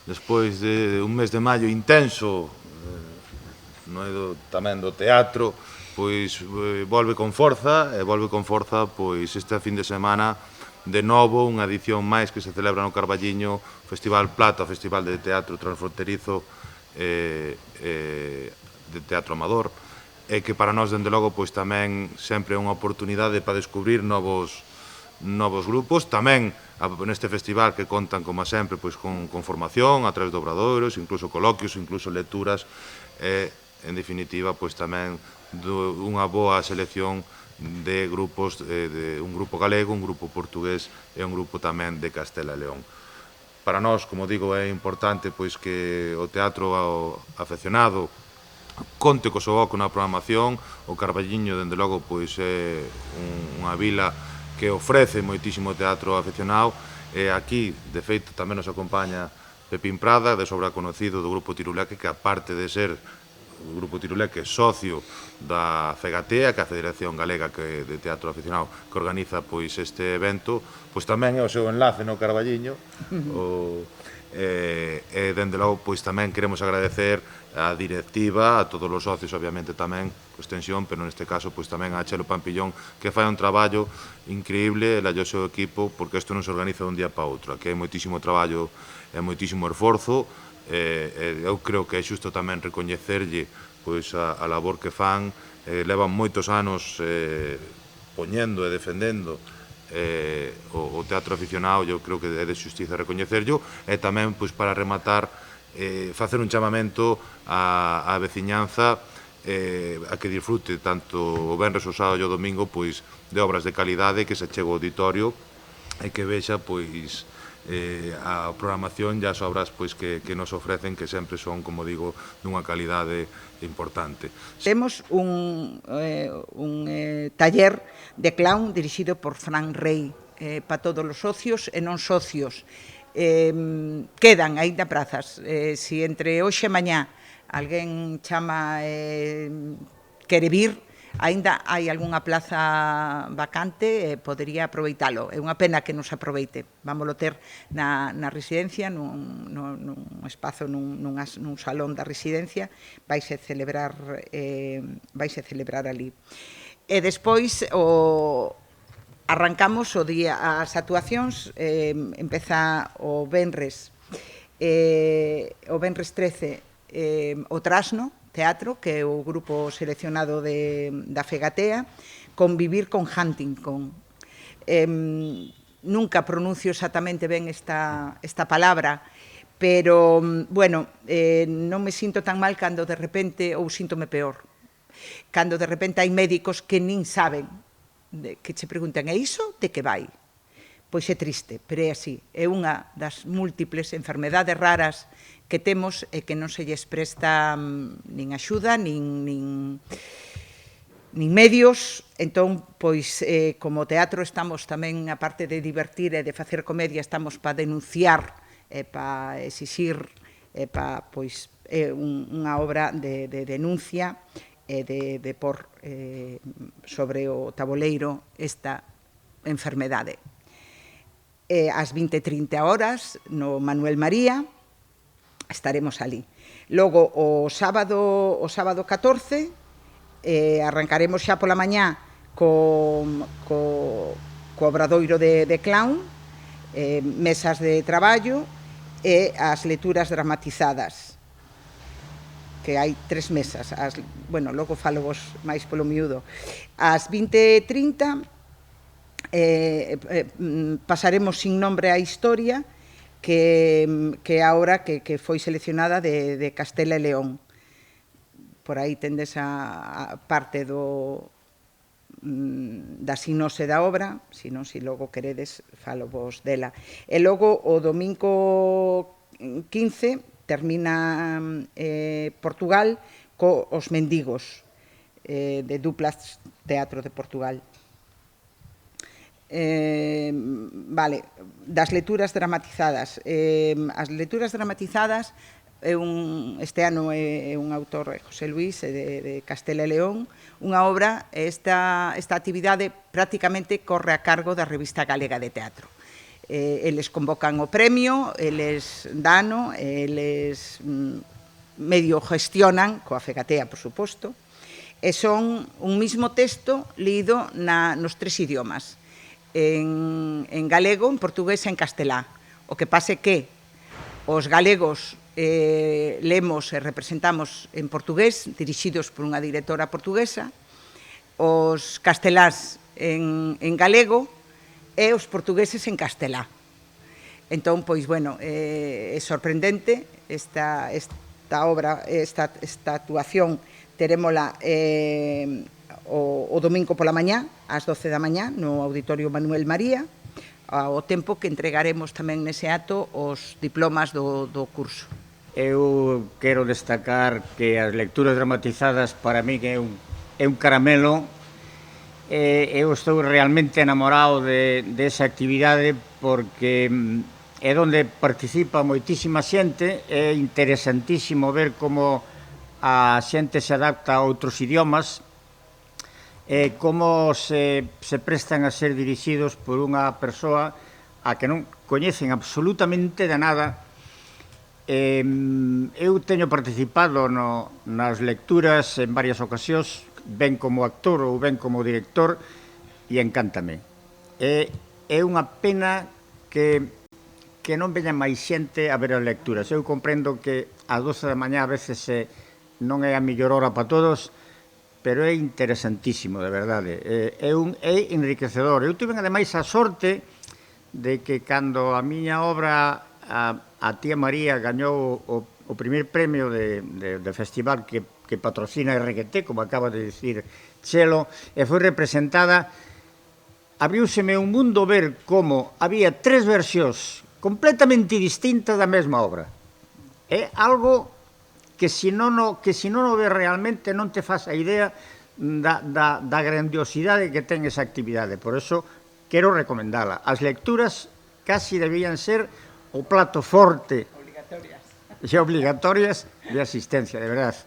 despois de un mes de maio intenso, tamén do teatro, pois volve con forza, pois este fin de semana de novo unha edición máis que se celebra no Carballiño, Festival Plata, Festival de Teatro Transfronterizo de Teatro Amador, e que para nós, dende logo, pois tamén sempre é unha oportunidade para descubrir novos grupos, tamén neste festival que contan, como sempre, pois con formación a través de obradoiros, incluso coloquios, incluso lecturas, e, en definitiva, pois tamén unha boa selección de grupos, de un grupo galego, un grupo portugués e un grupo tamén de Castela e León. Para nós, como digo, é importante pois que o teatro afeccionado conte co seu oco na programación. O Carballiño, dende logo, pois é unha vila que ofrece moitísimo teatro afeccionado, e aquí, de feito, tamén nos acompaña Pepín Prada, de sobra conocido do Grupo Tiruleque, que aparte de ser o Grupo Tiruleque socio da FEGATEA, que é a Federación Galega de Teatro Aficionado, que organiza pois este evento, pois tamén é o seu enlace no Carballiño, e dende logo pois tamén queremos agradecer a directiva, a todos os socios, obviamente tamén, co extensión, pero neste caso pois tamén a Chelo Pampillón, que fai un traballo increíble, ela e o seu equipo, porque isto non se organiza de un día para outro. Aquí hai moitísimo traballo e moitísimo esforzo, eu creo que é xusto tamén recoñecerlle pois a labor que fan, levan moitos anos poñendo e defendendo o teatro aficionado. Eu creo que é de xustiza recoñecerlo, e tamén pois para rematar facer un chamamento á veciñanza a que disfrute tanto o venres, o sábado e o domingo pois de obras de calidade, que se chegue ao auditorio e que vexa pois a programación e as obras pois que nos ofrecen, que sempre son, como digo, dunha calidade importante. Temos un taller de clown dirixido por Fran Rey para todos os socios e non socios. Quedan aínda prazas. Se entre hoxe e mañá alguén chama quere vir, aínda hai algunha plaza vacante, podería aproveitalo. É unha pena que non se aproveite. Vámoslo ter na residencia, nun espazo, nun salón da residencia, vaise celebrar ali. E despois arrancamos as actuacións, empeza o Venres 13, o Trasno Teatro, que é o grupo seleccionado da FEGATEA, convivir con Huntington. Nunca pronuncio exactamente ben esta palabra, pero, bueno, non me sinto tan mal cando de repente, ou síntome peor, cando de repente hai médicos que nin saben, que che preguntan, e iso de que vai? Pois é triste, pero é así. É unha das múltiples enfermedades raras que temos e que non se lles presta nin axuda, nin medios. Entón, pois, como teatro estamos tamén, a parte de divertir e de facer comedia, estamos para denunciar e para exixir, pois, unha obra de denuncia e de pôr sobre o tabuleiro esta enfermedade. Ás 20:30 horas, no Manuel María, estaremos ali. Logo, o sábado 14, arrancaremos xa pola mañá co obradoiro de clown, mesas de traballo e as lecturas dramatizadas, que hai 3 mesas. Bueno, logo falo vos máis polo miúdo. Ás 20:30 pasaremos sin nombre á historia, que é a obra que foi seleccionada de Castela e León. Por aí tendes a parte da sinose da obra, se non, se logo queredes, falo vos dela. E logo, o domingo 15, termina Portugal cos Mendigos, de Duplas Teatro de Portugal. Vale, das lecturas dramatizadas. As lecturas dramatizadas, este ano é un autor, José Luis, de Castela e León, unha obra, esta actividade prácticamente corre a cargo da Revista Galega de Teatro. eles convocan o premio, eles dano, eles medio gestionan, coa Fegatea, por suposto, e son un mismo texto lido nos 3 idiomas, en galego, en portugués e en castelá. O que pase que os galegos lemos e representamos en portugués, dirixidos por unha directora portuguesa, os castelás en galego e os portugueses en castelá. Entón, pois, bueno, é sorprendente esta obra, esta actuación, terémola o domingo pola mañá, ás 12 da mañá, no Auditorio Manuel María, ao tempo que entregaremos tamén nese acto os diplomas do curso. Eu quero destacar que as lecturas dramatizadas para mí é un caramelo. Eu estou realmente enamorado desa actividade porque é onde participa moitísima xente. É interesantísimo ver como a xente se adapta a outros idiomas, como se prestan a ser dirixidos por unha persoa a que non coñecen absolutamente de nada. Eu teño participado nas lecturas en varias ocasións, ben como actor ou ben como director, e encántame. É unha pena que non veña máis xente a ver as lecturas. Eu comprendo que a 12 da mañá a veces non é a mellor hora para todos, pero é interesantísimo, de verdade. É enriquecedor. Eu tive, ademais, a sorte de que cando a miña obra, a tía María, gañou o primeiro premio de festival que patrocina RQT, como acaba de dicir Chelo, e foi representada, abriúseme un mundo ver como había 3 versións completamente distintas da mesma obra. É algo que se non o ves realmente non te faz a idea da grandiosidade que ten esa actividade. Por eso quero recomendala. As lecturas casi debían ser o plato forte e obligatorias de asistencia, de verdade.